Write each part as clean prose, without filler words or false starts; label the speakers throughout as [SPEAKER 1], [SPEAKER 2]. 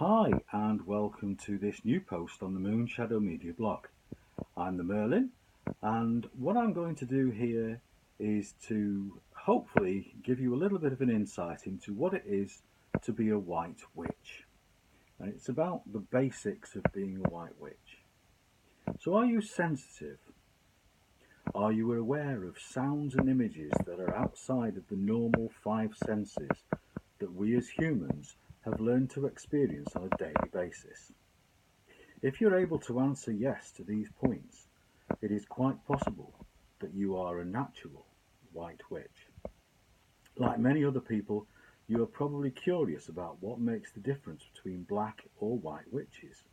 [SPEAKER 1] Hi and welcome to this new post on the Moon Shadow Media blog. I'm the Merlin, and what I'm going to do here is to hopefully give you a little bit of an insight into what it is to be a white witch. And it's about the basics of being a white witch. So are you sensitive? Are you aware of sounds and images that are outside of the normal five senses that we as humans have learned to experience on a daily basis? If you're able to answer yes to these points, it is quite possible that you are a natural white witch. Like many other people, you are probably curious about what makes the difference between black or white witches.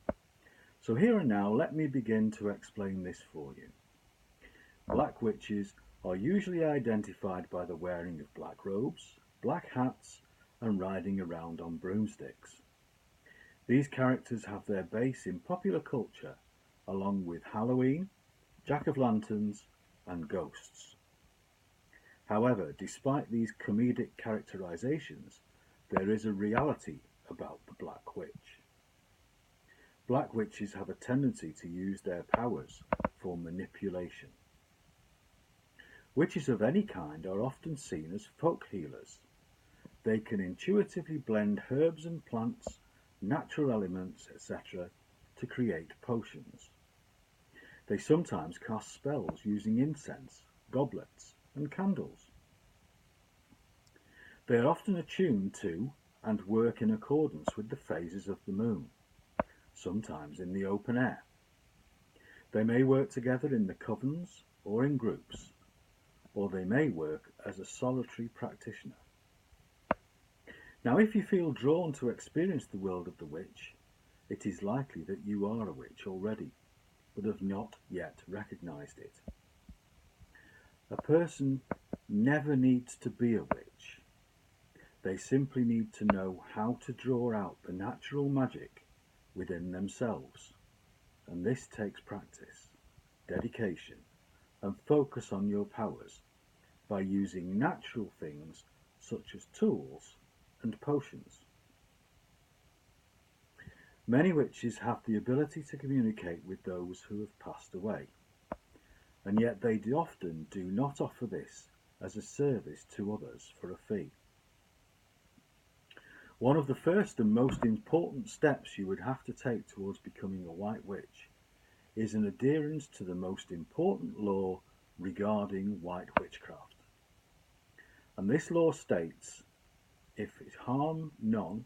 [SPEAKER 1] So here and now, let me begin to explain this for you. Black witches are usually identified by the wearing of black robes, black hats, and riding around on broomsticks. These characters have their base in popular culture, along with Halloween, jack-o'-lanterns, and ghosts. However, despite these comedic characterizations, there is a reality about the Black Witch. Black witches have a tendency to use their powers for manipulation. Witches of any kind are often seen as folk healers. They can intuitively blend herbs and plants, natural elements, etc., to create potions. They sometimes cast spells using incense, goblets, and candles. They are often attuned to and work in accordance with the phases of the moon, sometimes in the open air. They may work together in the covens or in groups, or they may work as a solitary practitioner. Now, if you feel drawn to experience the world of the witch, it is likely that you are a witch already, but have not yet recognized it. A person never needs to be a witch. They simply need to know how to draw out the natural magic within themselves, and this takes practice, dedication, and focus on your powers by using natural things such as tools and potions. Many witches have the ability to communicate with those who have passed away, and yet they often do not offer this as a service to others for a fee. One of the first and most important steps you would have to take towards becoming a white witch is an adherence to the most important law regarding white witchcraft. And this law states, "If it harm none,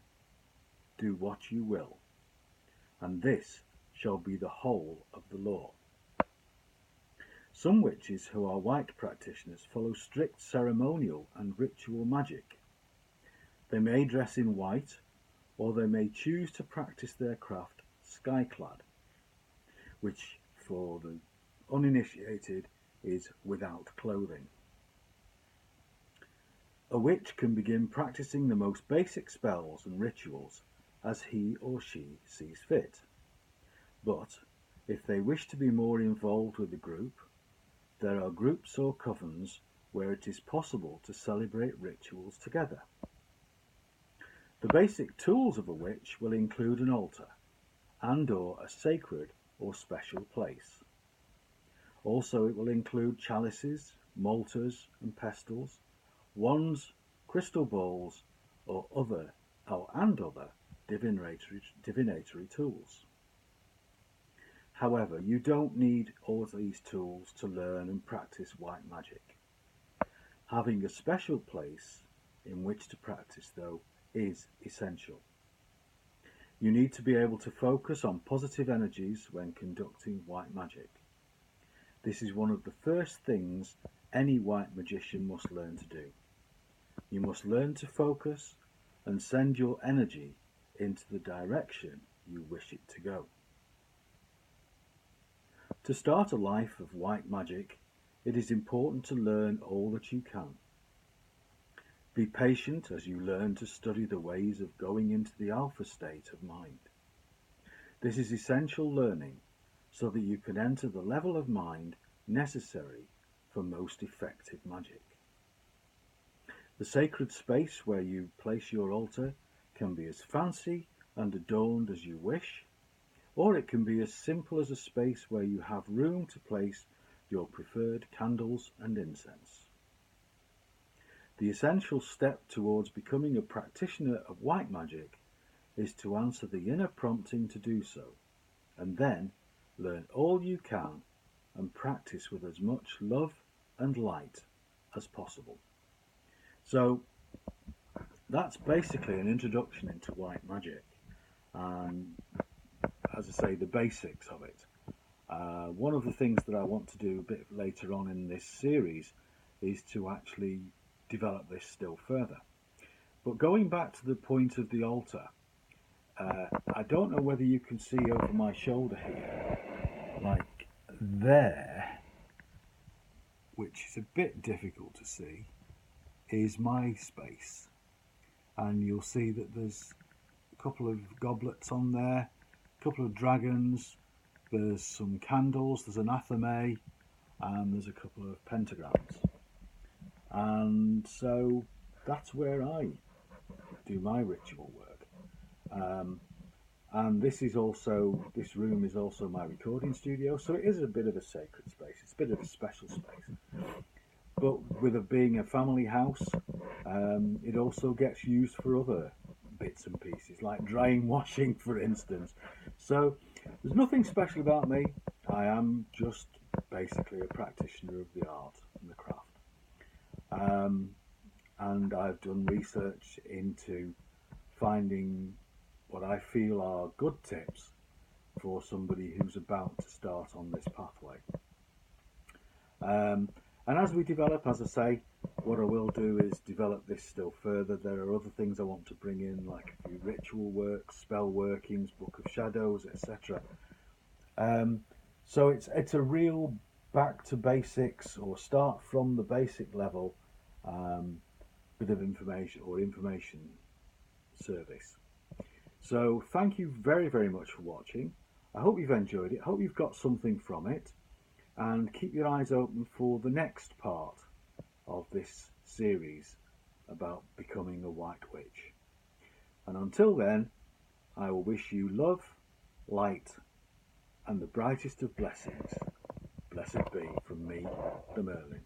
[SPEAKER 1] do what you will, and this shall be the whole of the law." Some witches who are white practitioners follow strict ceremonial and ritual magic. They may dress in white, or they may choose to practice their craft sky-clad, which for the uninitiated is without clothing. A witch can begin practicing the most basic spells and rituals as he or she sees fit. But if they wish to be more involved with the group, there are groups or covens where it is possible to celebrate rituals together. The basic tools of a witch will include an altar and/or a sacred or special place. Also, it will include chalices, mortars and pestles, wands, crystal bowls, or other divinatory tools. However, you don't need all of these tools to learn and practice white magic. Having a special place in which to practice, though, is essential. You need to be able to focus on positive energies when conducting white magic. This is one of the first things any white magician must learn to do. You must learn to focus and send your energy into the direction you wish it to go. To start a life of white magic, it is important to learn all that you can. Be patient as you learn to study the ways of going into the alpha state of mind. This is essential learning so that you can enter the level of mind necessary for most effective magic. The sacred space where you place your altar can be as fancy and adorned as you wish, or it can be as simple as a space where you have room to place your preferred candles and incense. The essential step towards becoming a practitioner of white magic is to answer the inner prompting to do so, and then learn all you can and practice with as much love and light as possible. So that's basically an introduction into white magic, and as I say, the basics of it. One of the things that I want to do a bit later on in this series is to actually develop this still further. But going back to the point of the altar, I don't know whether you can see over my shoulder here, like there, which is a bit difficult to see, is my space. And you'll see that there's a couple of goblets on there, a couple of dragons, there's some candles, there's an athame, and there's a couple of pentagrams. And so that's where I do my ritual work. And this room is also my recording studio, so it is a bit of a sacred space. It's a bit of a special space. But with it being a family house, it also gets used for other bits and pieces, like drying washing, for instance. So there's nothing special about me. I am just basically a practitioner of the art and the craft. And I've done research into finding what I feel are good tips for somebody who's about to start on this pathway. And as we develop, as I say, what I will do is develop this still further. There are other things I want to bring in, like a few ritual works, spell workings, Book of Shadows, etc. So it's a real back to basics, or start from the basic level, bit of information service. So thank you very, very much for watching. I hope you've enjoyed it. I hope you've got something from it. And keep your eyes open for the next part of this series about becoming a white witch. And until then, I will wish you love, light, and the brightest of blessings. Blessed be from me, the Merlin.